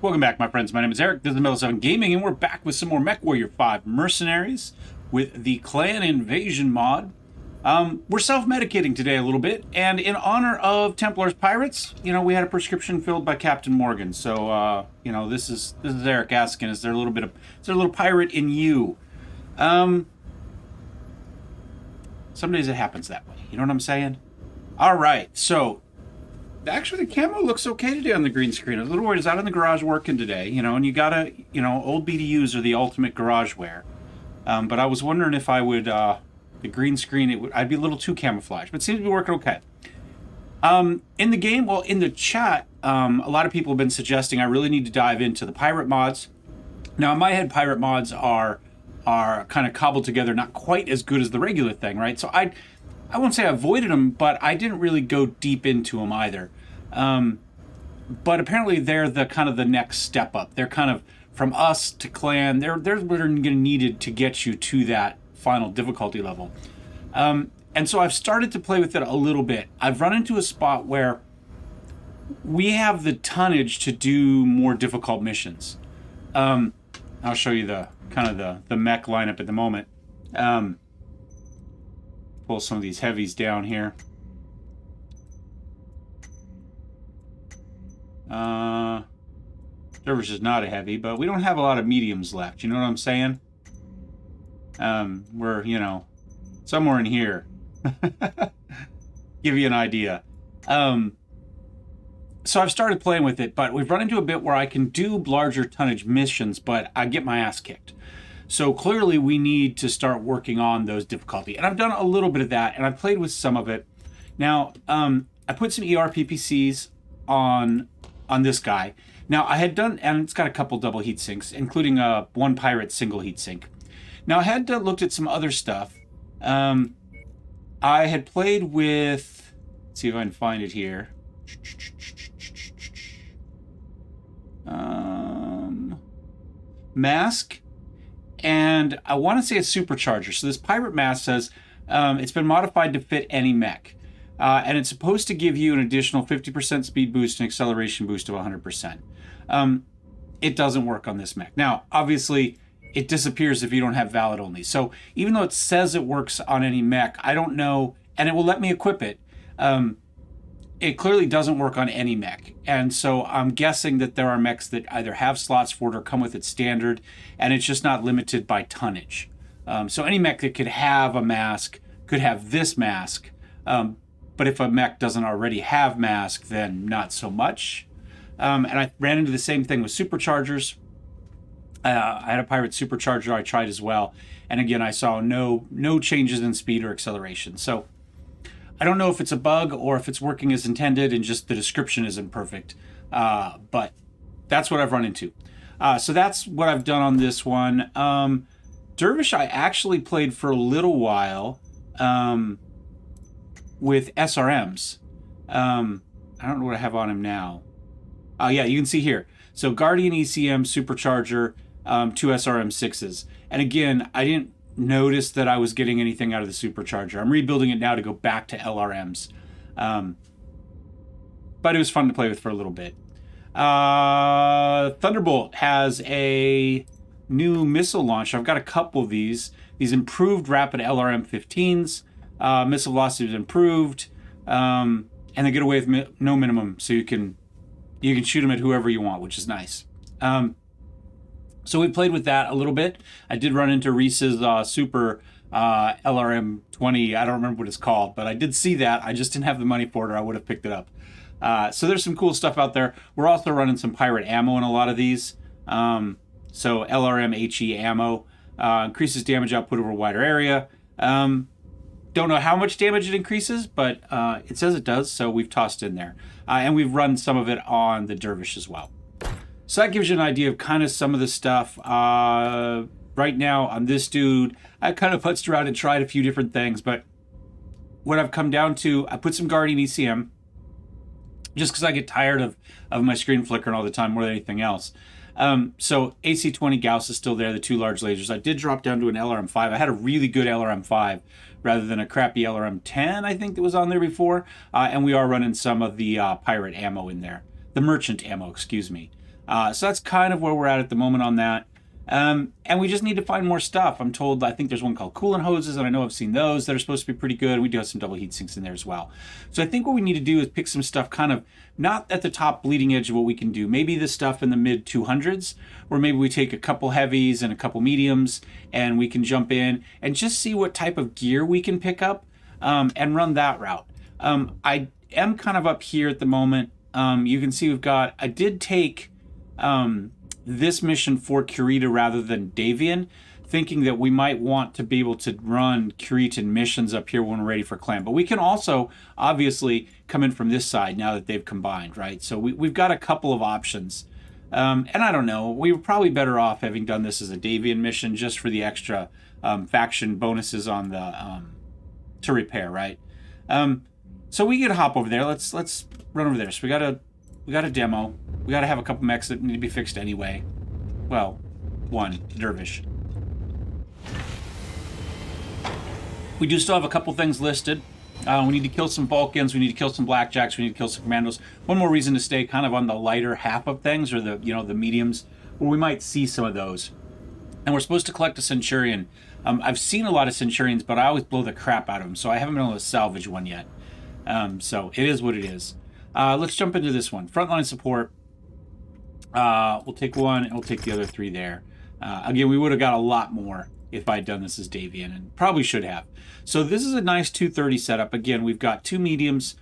Welcome back, my friends. My name is Eric. This is MW5 Gaming, and we're back with some more Mech Warrior 5 Mercenaries with the Clan Invasion mod. We're self-medicating today a little bit, and in honor of Templar's Pirates, you know, we had a prescription filled by Captain Morgan. So, you know, this is Eric asking, is there a little pirate in you? Some days it happens that way. You know what I'm saying? All right, so actually, the camo looks okay today on the green screen. I was a little worried. It's out in the garage working today, you know, and you gotta, you know, old BDUs are the ultimate garage wear. But I was wondering if I would, the green screen, I'd be a little too camouflaged, but it seems to be working okay. In the game, well, in the chat, a lot of people have been suggesting I really need to dive into the pirate mods. Now, in my head, pirate mods are kind of cobbled together, not quite as good as the regular thing, right? So I won't say I avoided them, but I didn't really go deep into them either. But apparently they're the kind of the next step up. They're kind of from us to clan. They're what are needed to get you to that final difficulty level. And so I've started to play with it a little bit. I've run into a spot where we have the tonnage to do more difficult missions. I'll show you the kind of the mech lineup at the moment. Pull some of these heavies down here. Dervish is not a heavy, but we don't have a lot of mediums left. You know what I'm saying? We're, you know, somewhere in here. Give you an idea. So I've started playing with it, but we've run into a bit where I can do larger tonnage missions, but I get my ass kicked. So clearly we need to start working on those difficulty. And I've done a little bit of that, and I've played with some of it. Now, I put some ER PPCs on this guy. Now, I had done, and it's got a couple double heat sinks, including one pirate single heat sink. Now, I had looked at some other stuff. I had played with, let's see if I can find it here. Mask. And I want to say a supercharger. So this pirate mask says it's been modified to fit any mech. And it's supposed to give you an additional 50% speed boost and acceleration boost of 100%. It doesn't work on this mech. Now, obviously, it disappears if you don't have valid only. So even though it says it works on any mech, I don't know, and it will let me equip it. It clearly doesn't work on any mech. And so I'm guessing that there are mechs that either have slots for it or come with it standard, and it's just not limited by tonnage. So any mech that could have a mask could have this mask. But if a mech doesn't already have mask, then not so much. And I ran into the same thing with superchargers. I had a pirate supercharger I tried as well. And again, I saw no changes in speed or acceleration. So I don't know if it's a bug or if it's working as intended and just the description isn't perfect. But that's what I've run into. So that's what I've done on this one. Dervish, I actually played for a little while with SRMs. I don't know what I have on him now. Yeah, you can see here. So Guardian ECM Supercharger, 2 SRM6s. And again, I didn't notice that I was getting anything out of the supercharger. I'm rebuilding it now to go back to LRMs. But it was fun to play with for a little bit. Thunderbolt has a new missile launcher. I've got a couple of these improved rapid LRM 15s. Missile velocity is improved. And they get away with no minimum, so you can shoot them at whoever you want, which is nice. So we played with that a little bit. I did run into Reese's super LRM 20. I don't remember what it's called, but I did see that. I just didn't have the money for it, or I would have picked it up. So there's some cool stuff out there. We're also running some pirate ammo in a lot of these. So LRM HE ammo increases damage output over a wider area. Don't know how much damage it increases, but it says it does, so we've tossed in there. And we've run some of it on the Dervish as well. So that gives you an idea of kind of some of the stuff. Right now on this dude, I kind of putzed around and tried a few different things, but what I've come down to, I put some Guardian ECM, just because I get tired of my screen flickering all the time more than anything else. So AC-20 Gauss is still there, the 2 large lasers. I did drop down to an LRM-5. I had a really good LRM-5 rather than a crappy LRM-10, I think, that was on there before. And we are running some of the pirate ammo in there. The merchant ammo, excuse me. So that's kind of where we're at the moment on that. And we just need to find more stuff. I'm told, I think there's one called coolant hoses, and I know I've seen those that are supposed to be pretty good. We do have some double heat sinks in there as well. So I think what we need to do is pick some stuff kind of not at the top bleeding edge of what we can do. Maybe the stuff in the mid 200s, or maybe we take a couple heavies and a couple mediums, and we can jump in and just see what type of gear we can pick up and run that route. I am kind of up here at the moment. You can see I did take this mission for Kurita rather than Davian, thinking that we might want to be able to run Kuritan missions up here when we're ready for clan. But we can also obviously come in from this side now that they've combined, right? So we've got a couple of options. And I don't know, we were probably better off having done this as a Davian mission just for the extra faction bonuses on the to repair, right? So we can hop over there. Let's run over there. So we got a demo. We got to have a couple mechs that need to be fixed anyway. Well, one, Dervish. We do still have a couple things listed. We need to kill some Vulcans. We need to kill some Blackjacks. We need to kill some Commandos. One more reason to stay kind of on the lighter half of things, or the mediums, where we might see some of those. And we're supposed to collect a Centurion. I've seen a lot of Centurions, but I always blow the crap out of them, so I haven't been able to salvage one yet. So it is what it is. Let's jump into this one. Frontline support. We'll take one, and we'll take the other 3 there. Again, we would have got a lot more if I had done this as Davian, and probably should have. So this is a nice 230 setup. Again, we've got 2 mediums,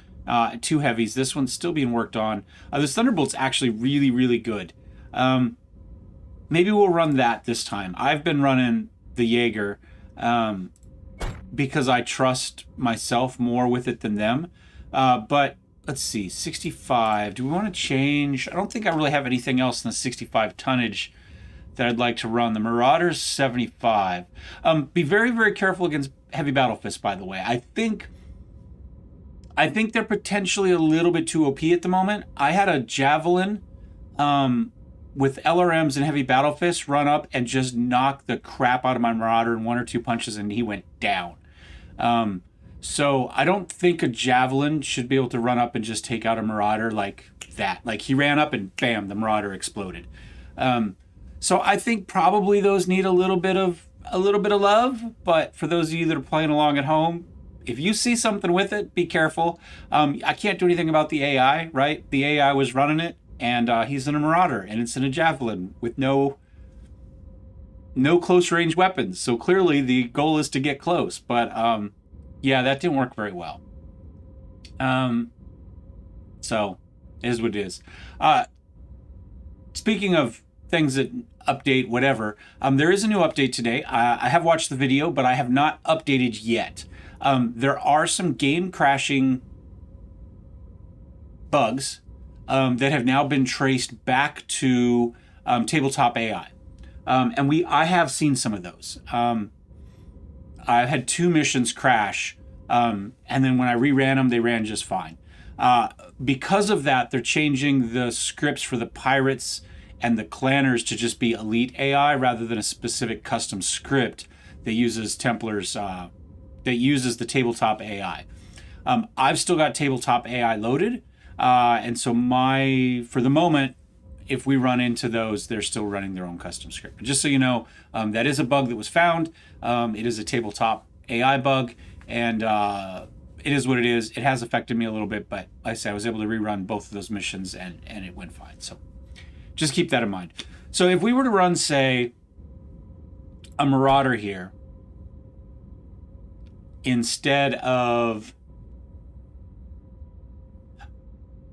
2 heavies. This one's still being worked on. This Thunderbolt's actually really, really good. Maybe we'll run that this time. I've been running the Jaeger because I trust myself more with it than them. But let's see, 65. Do we want to change? I don't think I really have anything else in the 65 tonnage that I'd like to run. The Marauder's 75. Be very, very careful against heavy battle fists, by the way. I think they're potentially a little bit too OP at the moment. I had a Javelin with LRMs and heavy battle fists run up and just knock the crap out of my Marauder in 1 or 2 punches, and he went down. So I don't think a Javelin should be able to run up and just take out a Marauder like that. Like, he ran up and bam, the Marauder exploded. So I think probably those need a little bit of love. But for those of you that are playing along at home, if you see something with it, be careful. I can't do anything about the AI, right? The AI was running it, and he's in a Marauder, and it's in a Javelin with no close range weapons. So clearly the goal is to get close. But yeah, that didn't work very well. So it is what it is. Speaking of things that update, whatever, there is a new update today. I have watched the video, but I have not updated yet. There are some game crashing bugs that have now been traced back to tabletop AI. And I have seen some of those. I've had 2 missions crash, and then when I reran them, they ran just fine. Because of that, they're changing the scripts for the pirates and the clanners to just be elite AI rather than a specific custom script that uses Templars, that uses the tabletop AI. I've still got tabletop AI loaded, and so for the moment, if we run into those, they're still running their own custom script. But just so you know, that is a bug that was found. It is a tabletop AI bug, and it is what it is. It has affected me a little bit, but like I said, I was able to rerun both of those missions, and it went fine. So just keep that in mind. So if we were to run, say, a Marauder here, instead of...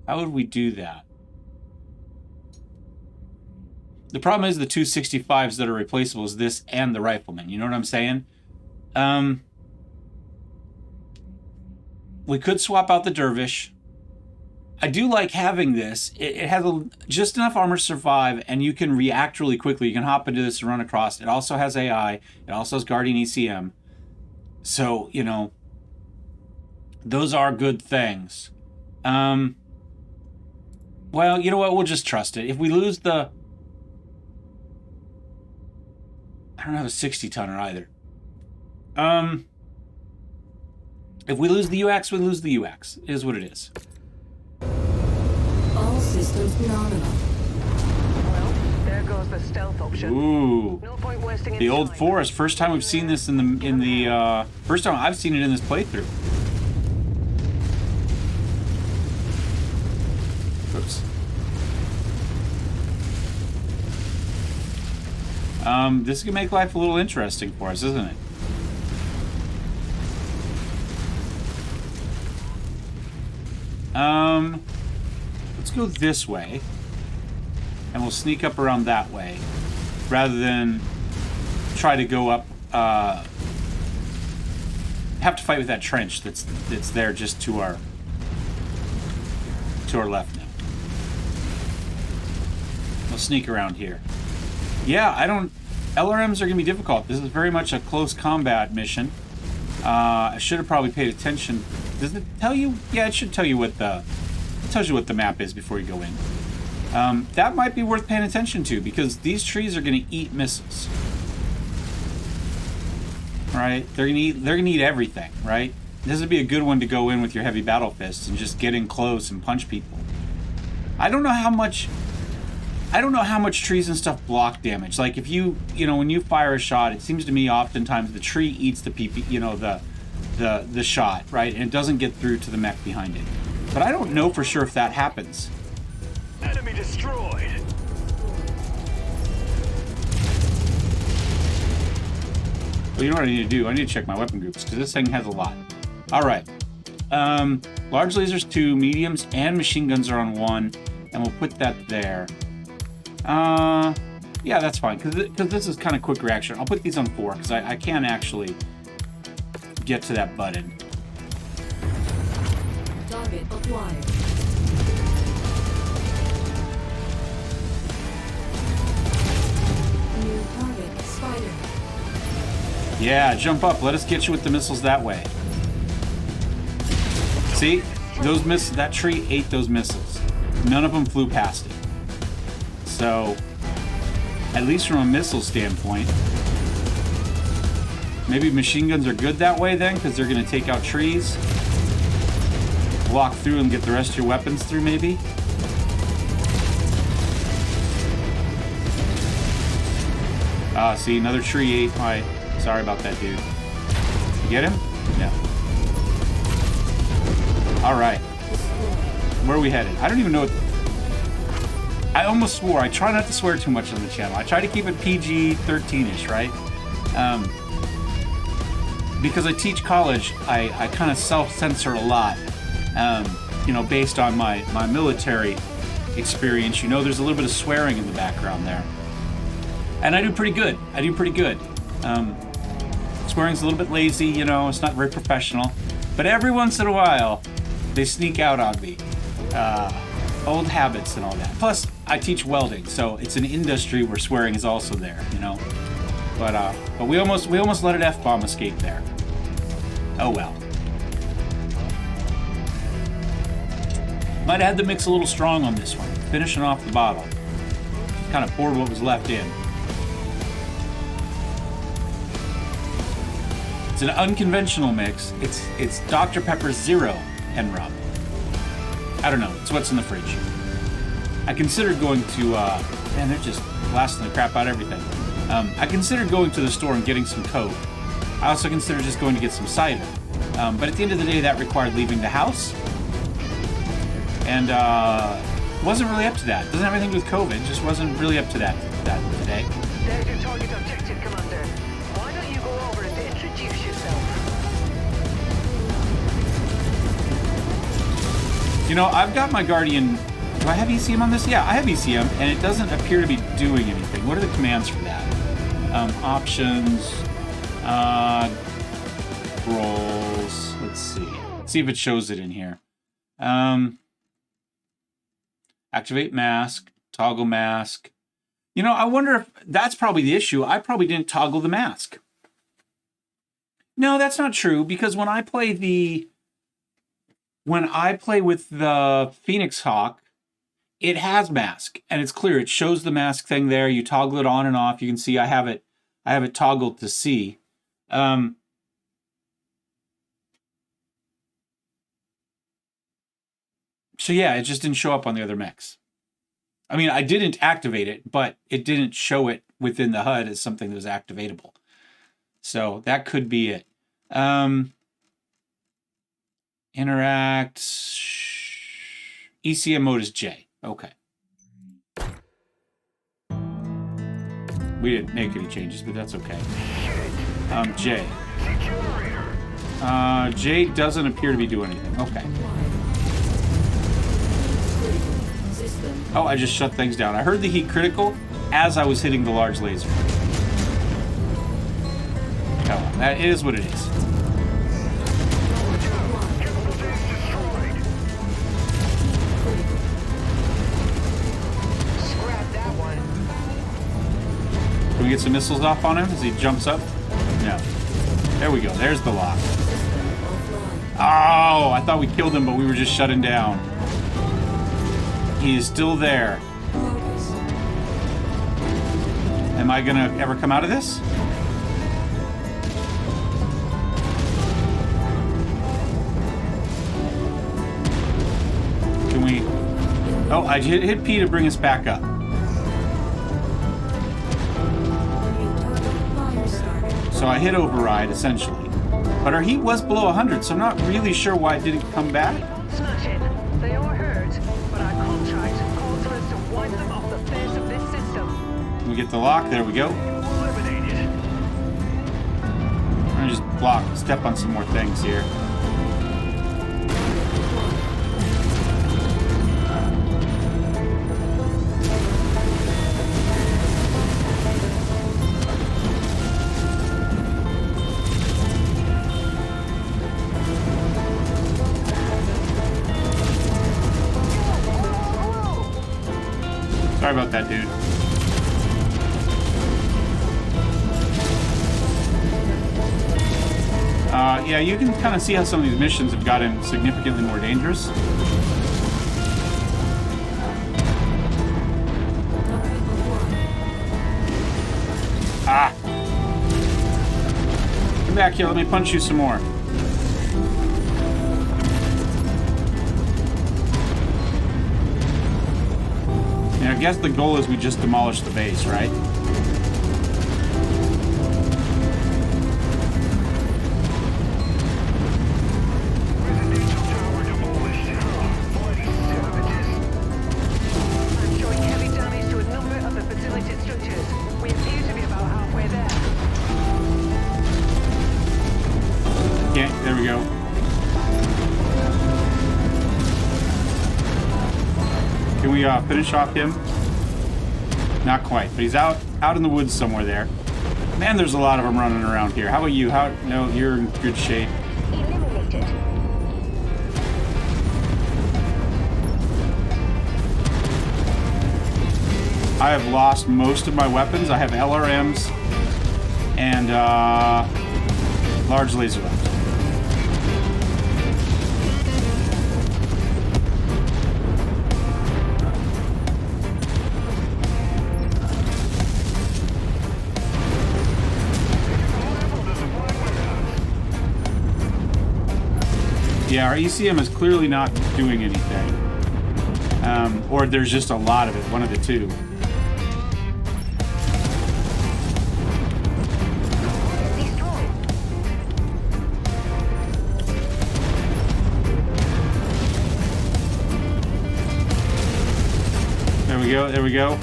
How would we do that? The problem is the 265s that are replaceable is this and the Rifleman. You know what I'm saying? We could swap out the Dervish. I do like having this. It has just enough armor to survive, and you can react really quickly. You can hop into this and run across. It also has AI. It also has Guardian ECM. So, you know, those are good things. Well, you know what? We'll just trust it. If we lose the... I don't have a 60-tonner either. If we lose the UX, we lose the UX. It is what it is. All systems nominal. There goes the stealth option. Ooh. No point wasting The old forest. First time we've seen this in the first time I've seen it in this playthrough. Oops. This can make life a little interesting for us, isn't it? Let's go this way. And we'll sneak up around that way. Rather than try to go up, have to fight with that trench that's there just to our left now. We'll sneak around here. Yeah, LRMs are going to be difficult. This is very much a close combat mission. I should have probably paid attention. Does it tell you? Yeah, it should tell you what it tells you what the map is before you go in. That might be worth paying attention to, because these trees are going to eat missiles. Right? They're going to eat everything, right? This would be a good one to go in with your heavy battle fists and just get in close and punch people. I don't know how much trees and stuff block damage. Like if you know, when you fire a shot, it seems to me oftentimes the tree eats the the shot, right? And it doesn't get through to the mech behind it. But I don't know for sure if that happens. Enemy destroyed. Well, you know what I need to do? I need to check my weapon groups, because this thing has a lot. All right. Large lasers 2, mediums and machine guns are on 1, and we'll put that there. Yeah, that's fine, because this is kind of quick reaction. I'll put these on 4, because I can't actually get to that button. Target acquired. New target, Spider. Yeah, jump up. Let us get you with the missiles that way. See? Those missiles, that tree ate those missiles. None of them flew past it. So, at least from a missile standpoint, maybe machine guns are good that way then, because they're going to take out trees. Walk through and get the rest of your weapons through, maybe. See, another tree ate my... Sorry about that, dude. You get him? No. Alright. Where are we headed? I don't even know what... I almost swore. I try not to swear too much on the channel. I try to keep it PG-13-ish, right? Because I teach college, I kind of self-censor a lot. You know, based on my military experience. You know, there's a little bit of swearing in the background there. And I do pretty good. Swearing's a little bit lazy, you know, it's not very professional. But every once in a while, they sneak out on me. Old habits and all that. Plus, I teach welding, so it's an industry where swearing is also there, you know. But we almost let an F-bomb escape there. Oh well. Might have had the mix a little strong on this one. Finishing off the bottle. Kind of poured what was left in. It's an unconventional mix. It's Dr. Pepper Zero and rum. I don't know. It's what's in the fridge. I considered going to... man, they're just blasting the crap out of everything. I considered going to the store and getting some Coke. I also considered just going to get some cider. But at the end of the day, that required leaving the house. And wasn't really up to that. Doesn't have anything to do with COVID. Just wasn't really up to that today. There's your target objective, Commander. Why don't you go over and introduce yourself? You know, I've got my Guardian... Do I have ECM on this? Yeah, I have ECM, and it doesn't appear to be doing anything. What are the commands for that? Options... roles... Let's see. Let's see if it shows it in here. Activate mask, toggle mask. You know, I wonder if that's probably the issue. I probably didn't toggle the mask. No, that's not true, because when I play with the Phoenix Hawk, it has mask, and it's clear. It shows the mask thing there. You toggle it on and off. You can see I have it toggled to see. So yeah, it just didn't show up on the other mechs. I mean, I didn't activate it, but it didn't show it within the HUD as something that was activatable. So that could be it. Interact. ECM mode is J. Okay. We didn't make any changes, but that's okay. J. J doesn't appear to be doing anything. Okay. Oh, I just shut things down. I heard the heat critical as I was hitting the large laser. Oh, that is what it is. Can we get some missiles off on him as he jumps up? No. There we go. There's the lock. Oh, I thought we killed him, but we were just shutting down. He is still there. Am I gonna ever come out of this? Can we... Oh, I hit P to bring us back up. So I hit override, essentially. But our heat was below 100, so I'm not really sure why it didn't come back. Smash it. They are hurt, but our contract calls for us to wipe them off the face of this system. We get the lock. There we go. Eliminated. I'm gonna just step on some more things here. Sorry about that, dude. Yeah, you can kind of see how some of these missions have gotten significantly more dangerous. Ah! Come back here, let me punch you some more. I guess the goal is we just demolish the base, right? Residential tower demolished. Bloody savages. I'm showing heavy damage to a number of the facility structures. We appear to be about halfway there. Okay, there we go. Can we finish off him? Not quite, but he's out in the woods somewhere there. Man, there's a lot of them running around here. How about you? No, you're in good shape. Eliminated. I have lost most of my weapons. I have LRMs and large laser left. Yeah, our ECM is clearly not doing anything. Or there's just a lot of it, one of the two. There we go, there we go.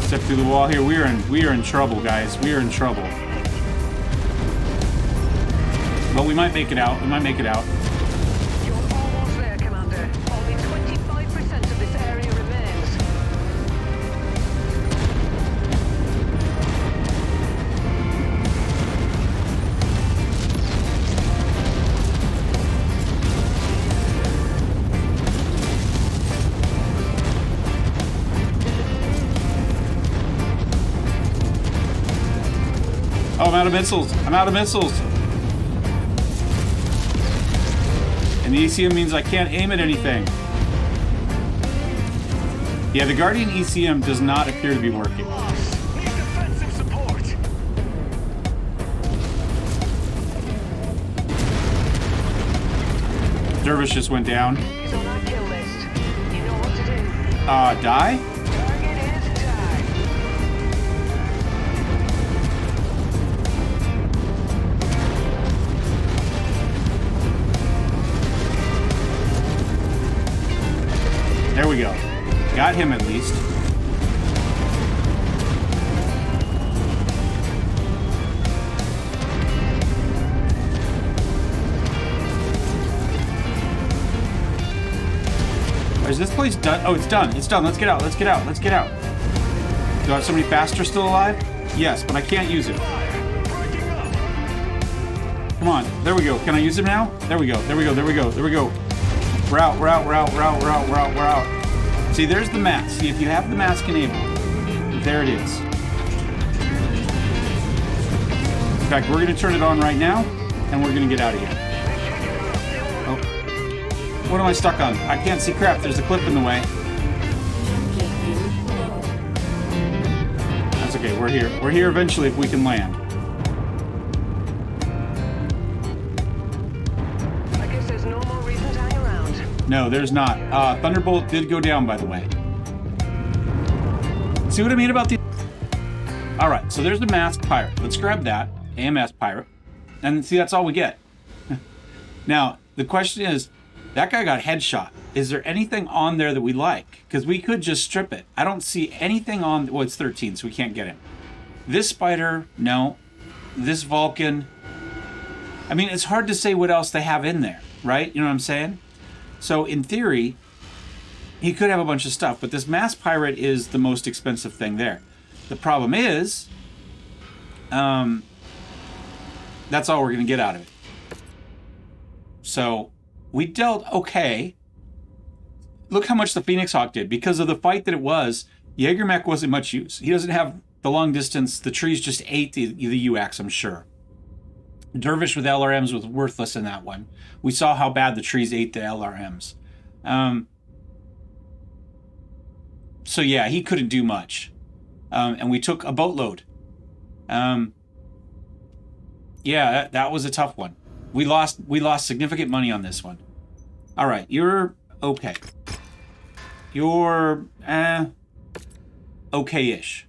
Step through the wall here. We are in trouble, guys. We are in trouble. But we might make it out. We might make it out. You're almost there, Commander. Only 25% of this area remains. Oh, I'm out of missiles. I'm out of missiles. And the ECM means I can't aim at anything. Yeah, the Guardian ECM does not appear to be working. Need defensive support. Dervish just went down. He's on our kill list. You know what to do. Die? Target is die. There we go. Got him at least. Is this place done? Oh, it's done. It's done. Let's get out. Let's get out. Let's get out. Do I have somebody faster still alive? Yes, but I can't use it. Come on. There we go. Can I use him now? There we go. There we go. There we go. There we go. We're out. We're out. We're out. We're out. We're out. We're out. We're out. See, there's the mask. See, if you have the mask enabled, there it is. In fact, we're going to turn it on right now, and we're going to get out of here. Oh. What am I stuck on? I can't see crap. There's a clip in the way. That's okay. We're here. We're here eventually if we can land. I guess there's no more reason to hang around. No, there's not. Thunderbolt did go down, by the way. See what I mean about the... All right, so there's the masked pirate. Let's grab that. AMS pirate. And see, that's all we get. Now, the question is, that guy got headshot. Is there anything on there that we like? Because we could just strip it. I don't see anything on... Well, it's 13, so we can't get him. This spider, no. This Vulcan. I mean, it's hard to say what else they have in there, right? You know what I'm saying? So, in theory, he could have a bunch of stuff, but this masked pirate is the most expensive thing there. The problem is, that's all we're going to get out of it. So... we dealt okay. Look how much the Phoenix Hawk did. Because of the fight that it was, Jaeger-Mech wasn't much use. He doesn't have the long distance. The trees just ate the UX, I'm sure. Dervish with LRMs was worthless in that one. We saw how bad the trees ate the LRMs. So yeah, he couldn't do much. And we took a boatload. Yeah, that was a tough one. We lost significant money on this one. All right, you're okay. You're okay-ish.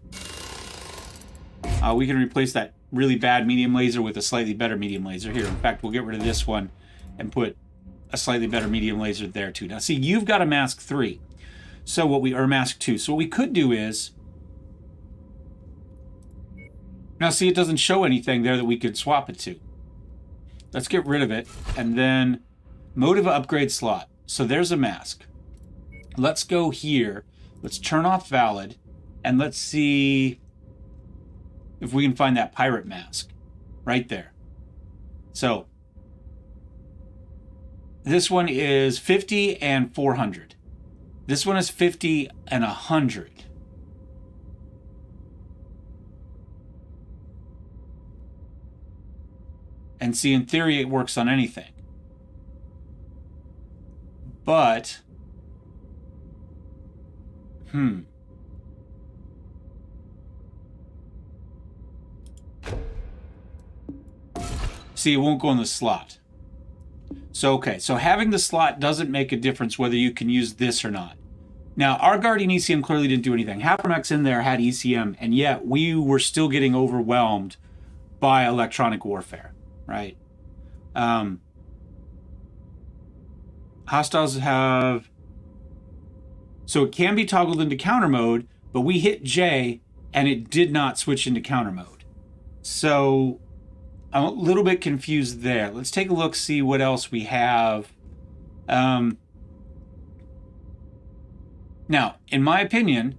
We can replace that really bad medium laser with a slightly better medium laser here. In fact, we'll get rid of this one and put a slightly better medium laser there too. Now, see, you've got a mask 3, so or mask 2. So what we could do is, now see, it doesn't show anything there that we could swap it to. Let's get rid of it, and then motive upgrade slot. So there's a mask. Let's go here. Let's turn off valid, and let's see if we can find that pirate mask right there. So this one is 50 and 400. This one is 50 and 100. And see, in theory, it works on anything. But, see, it won't go in the slot. So, okay, so having the slot doesn't make a difference whether you can use this or not. Now, our Guardian ECM clearly didn't do anything. Hapromechs in there had ECM, and yet we were still getting overwhelmed by electronic warfare. Right. Hostiles have... So it can be toggled into counter mode, but we hit J and it did not switch into counter mode. So I'm a little bit confused there. Let's take a look, see what else we have. Now, in my opinion,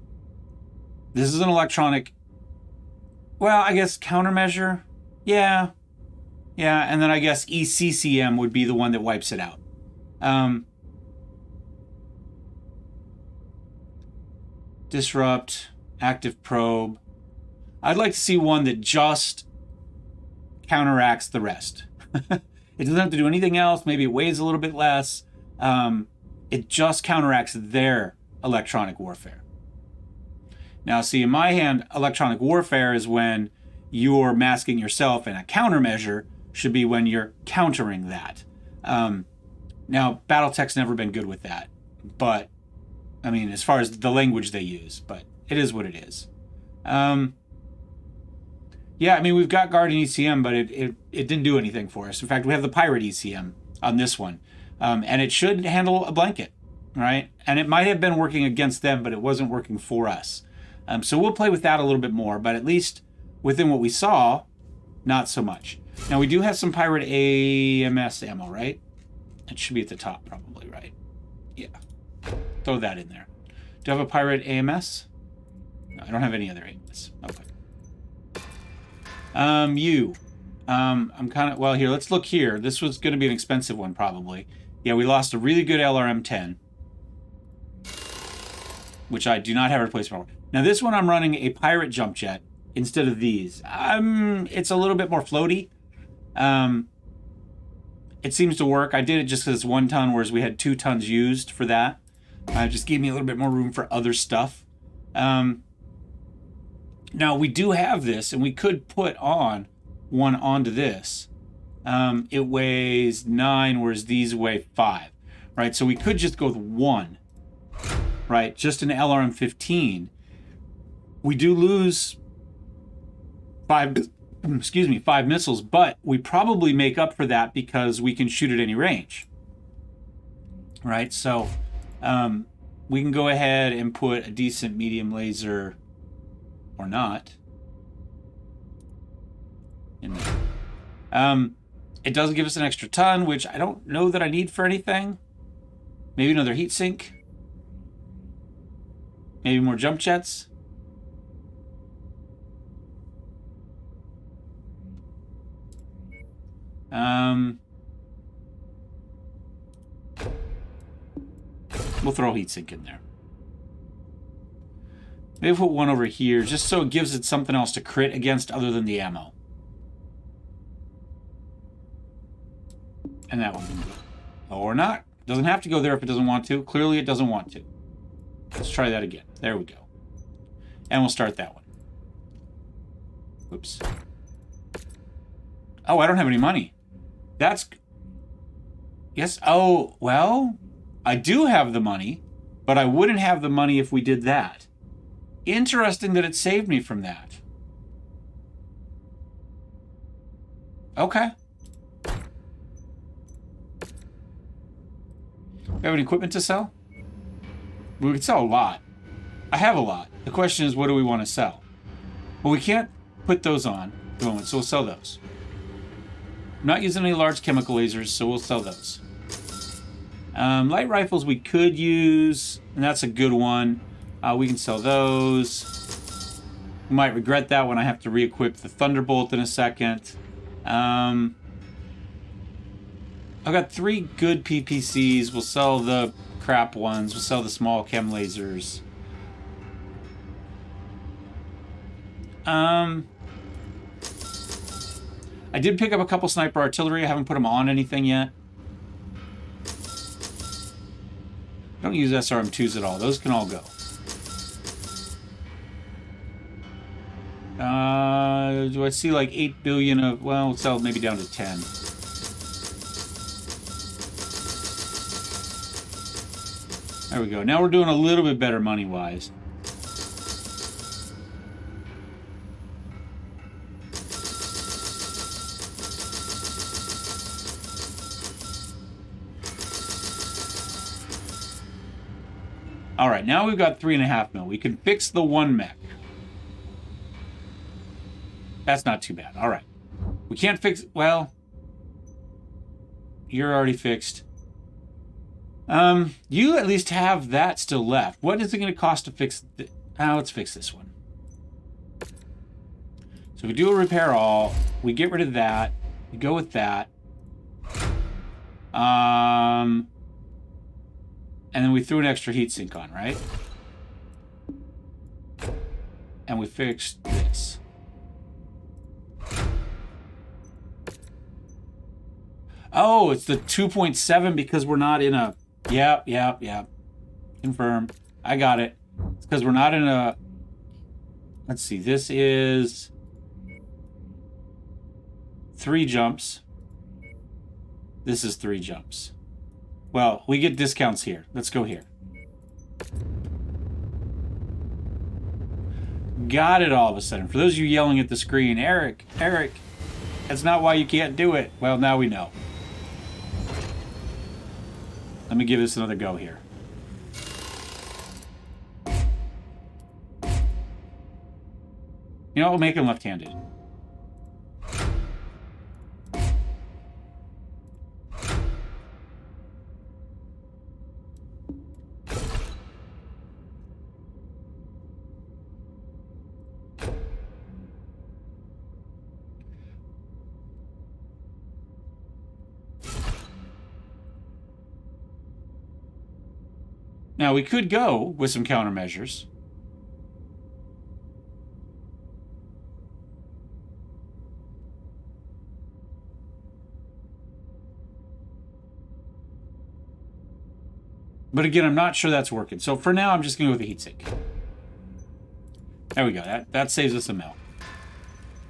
this is an electronic... Well, I guess countermeasure. Yeah. Yeah, and then I guess ECCM would be the one that wipes it out. Disrupt, active probe. I'd like to see one that just counteracts the rest. It doesn't have to do anything else. Maybe it weighs a little bit less. It just counteracts their electronic warfare. Now, see, in my hand, electronic warfare is when you're masking yourself, and a countermeasure should be when you're countering that. Now, Battletech's never been good with that, but I mean, as far as the language they use, but it is what it is. Yeah, I mean, we've got Guardian ECM, but it didn't do anything for us. In fact, we have the Pirate ECM on this one, and it should handle a blanket, right? And it might have been working against them, but it wasn't working for us. So we'll play with that a little bit more, but at least within what we saw, not so much. Now, we do have some Pirate AMS ammo, right? It should be at the top, probably, right? Yeah. Throw that in there. Do I have a Pirate AMS? No, I don't have any other AMS. Okay. I'm kind of... Well, here, let's look here. This was going to be an expensive one, probably. Yeah, we lost a really good LRM-10, which I do not have a replacement for. Now, this one I'm running a Pirate jump jet instead of these. It's a little bit more floaty. It seems to work. I did it just because it's 1 ton, whereas we had 2 tons used for that. It just gave me a little bit more room for other stuff. Now, we do have this, and we could put on one onto this. It weighs 9, whereas these weigh 5, right? So we could just go with 1, right? Just an LRM-15. We do lose 5 missiles, but we probably make up for that because we can shoot at any range, right? So we can go ahead and put a decent medium laser, or not, in there. It does give us an extra ton, which I don't know that I need for anything. Maybe another heat sink. Maybe more jump jets. We'll throw a heat sink in there. Maybe put one over here, just so it gives it something else to crit against other than the ammo. And that one can go. Or not. Doesn't have to go there if it doesn't want to. Clearly it doesn't want to. Let's try that again. There we go. And we'll start that one. Oops. Oh, I don't have any money. That's... Yes. Oh, well, I do have the money, but I wouldn't have the money if we did that. Interesting that it saved me from that. Okay. We have any equipment to sell? We could sell a lot. I have a lot. The question is, what do we want to sell? Well, we can't put those on at the moment, so we'll sell those. I'm not using any large chemical lasers, so we'll sell those. Light rifles we could use, and that's a good one. We can sell those. We might regret that when I have to re-equip the Thunderbolt in a second. I've got 3 good PPCs. We'll sell the crap ones. We'll sell the small chem lasers. I did pick up a couple sniper artillery. I haven't put them on anything yet. I don't use SRM2s at all. Those can all go. Do I see like 8 billion of... Well, we'll sell maybe down to 10. There we go. Now we're doing a little bit better money-wise. All right, now we've got 3.5 mil. We can fix the 1 mech. That's not too bad. All right. We can't fix... Well, you're already fixed. You at least have that still left. What is it going to cost to fix... let's fix this one. So we do a repair all. We get rid of that. We go with that. And then we threw an extra heatsink on, right? And we fixed this. Oh, it's the 2.7 because we're not in a... Yep. Confirm. I got it. It's because we're not in a... Let's see. This is 3 jumps. This is 3 jumps. Well, we get discounts here. Let's go here. Got it all of a sudden. For those of you yelling at the screen, Eric, that's not why you can't do it. Well, now we know. Let me give this another go here. You know, we'll make him left-handed. Now, we could go with some countermeasures. But again, I'm not sure that's working. So for now, I'm just going to go with the heat sink. There we go. That saves us a mil.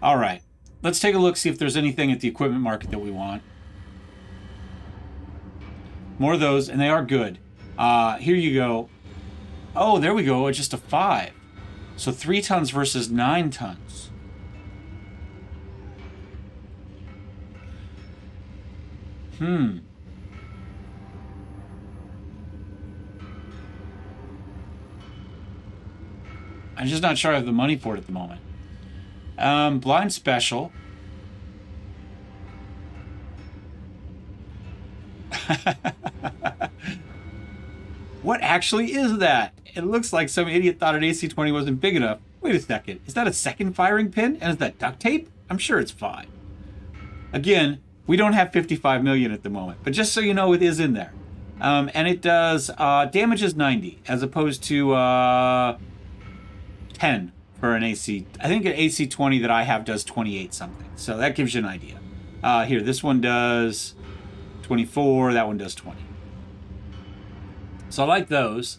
All right. Let's take a look, see if there's anything at the equipment market that we want. More of those, and they are good. Here you go. Oh, there we go. It's just a 5. So 3 tons versus 9 tons. I'm just not sure I have the money for it at the moment. Blind special. What actually is that? It looks like some idiot thought an AC-20 wasn't big enough. Wait a second. Is that a second firing pin? And is that duct tape? I'm sure it's fine. Again, we don't have 55 million at the moment, but just so you know, it is in there. And it does damages 90 as opposed to 10 for an AC. I think an AC-20 that I have does 28 something. So that gives you an idea. Here, this one does 24. That one does 20. So I like those.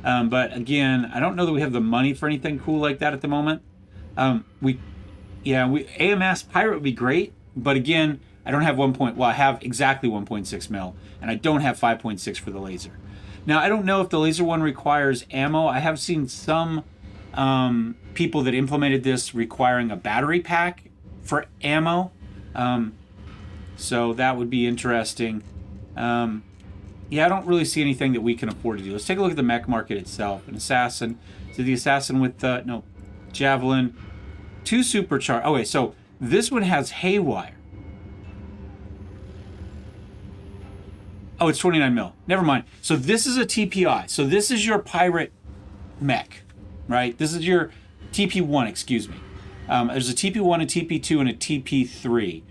But again, I don't know that we have the money for anything cool like that at the moment. AMS Pirate would be great. But again, I don't have I have exactly 1.6 mil. And I don't have 5.6 for the laser. Now, I don't know if the laser one requires ammo. I have seen some people that implemented this requiring a battery pack for ammo. So that would be interesting. Yeah, I don't really see anything that we can afford to do. Let's take a look at the mech market itself. An assassin. So the assassin with javelin. 2 supercharged. Okay, so this one has haywire. Oh, it's 29 mil. Never mind. So this is a TPI. So this is your pirate mech, right? This is your TP1, excuse me. There's a TP1, a TP2, and a TP3.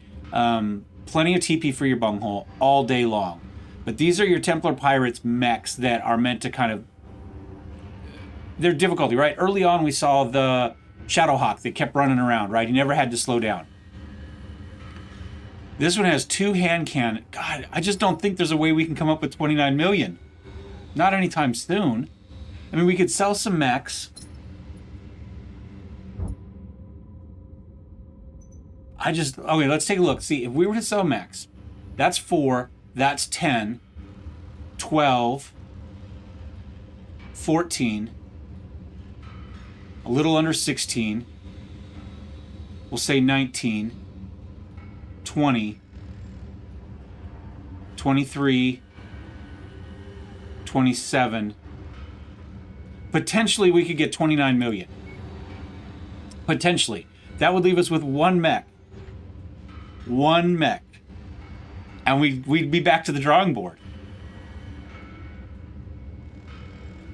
Plenty of TP for your bunghole all day long. But these are your Templar Pirates mechs that are meant to kind of... They're difficulty, right? Early on, we saw the Shadowhawk that kept running around, right? He never had to slow down. This one has 2 hand cannon. God, I just don't think there's a way we can come up with 29 million. Not anytime soon. I mean, we could sell some mechs. Okay, let's take a look. See, if we were to sell mechs, that's 4, that's 10, 12, 14, a little under 16, we'll say 19, 20, 23, 27. Potentially, we could get 29 million. Potentially. That would leave us with 1 mech. 1 mech. And we'd be back to the drawing board.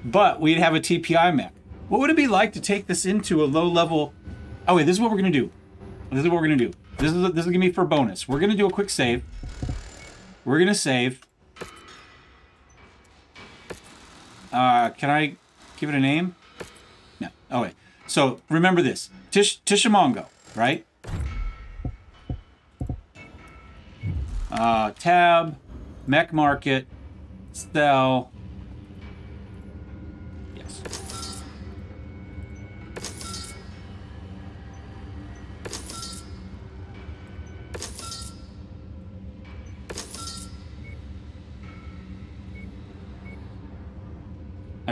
But we'd have a TPI mech. What would it be like to take this into a low level... Oh, wait, this is what we're going to do. This is what we're going to do. This is going to be for bonus. We're going to do a quick save. We're going to save. Can I give it a name? No. Oh, wait. So, remember this. Tishamongo, right? Tab, mech market, sell. Yes.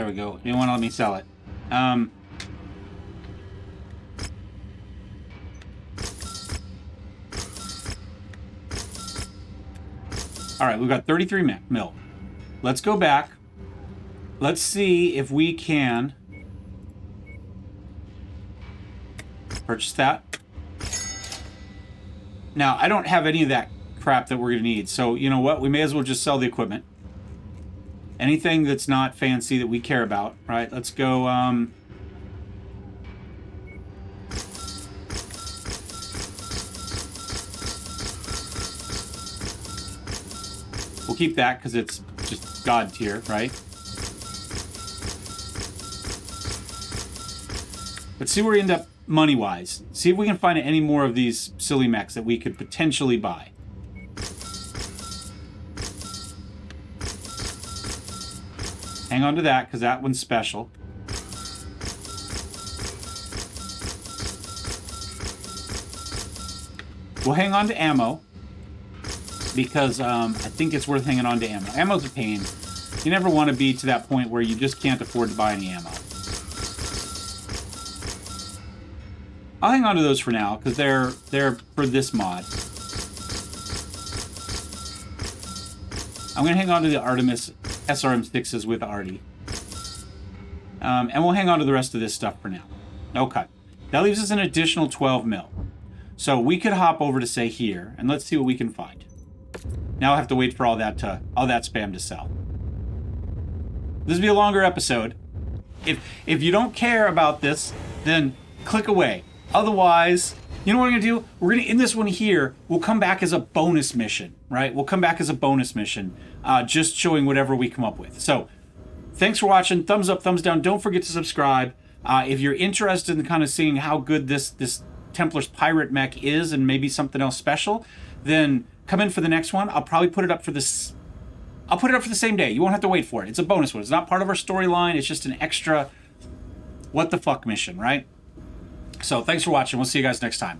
we go. They won't let me sell it. All right, we've got 33 mil. Let's go back. Let's see if we can purchase that. Now, I don't have any of that crap that we're going to need. So, you know what? We may as well just sell the equipment. Anything that's not fancy that we care about, right? Let's go, we'll keep that because it's just God tier, right? Let's see where we end up money-wise. See if we can find any more of these silly mechs that we could potentially buy. Hang on to that, because that one's special. We'll hang on to ammo, because I think it's worth hanging on to ammo. Ammo's a pain. You never want to be to that point where you just can't afford to buy any ammo. I'll hang on to those for now, because they're for this mod. I'm going to hang on to the Artemis SRM6s with Artie. And we'll hang on to the rest of this stuff for now. Okay. That leaves us an additional 12 mil. So we could hop over to, say, here, and let's see what we can find. Now I have to wait for all that spam to sell. This will be a longer episode. If you don't care about this, then click away. Otherwise, you know what we're going to do? We're going to, in this one here, we'll come back as a bonus mission, right? We'll come back as a bonus mission, just showing whatever we come up with. So, thanks for watching. Thumbs up, thumbs down. Don't forget to subscribe. If you're interested in kind of seeing how good this Templar's Pirate mech is and maybe something else special, then come in for the next one. I'll probably put it up for this. I'll put it up for the same day. You won't have to wait for it. It's a bonus one. It's not part of our storyline. It's just an extra what the fuck mission, right? So thanks for watching. We'll see you guys next time.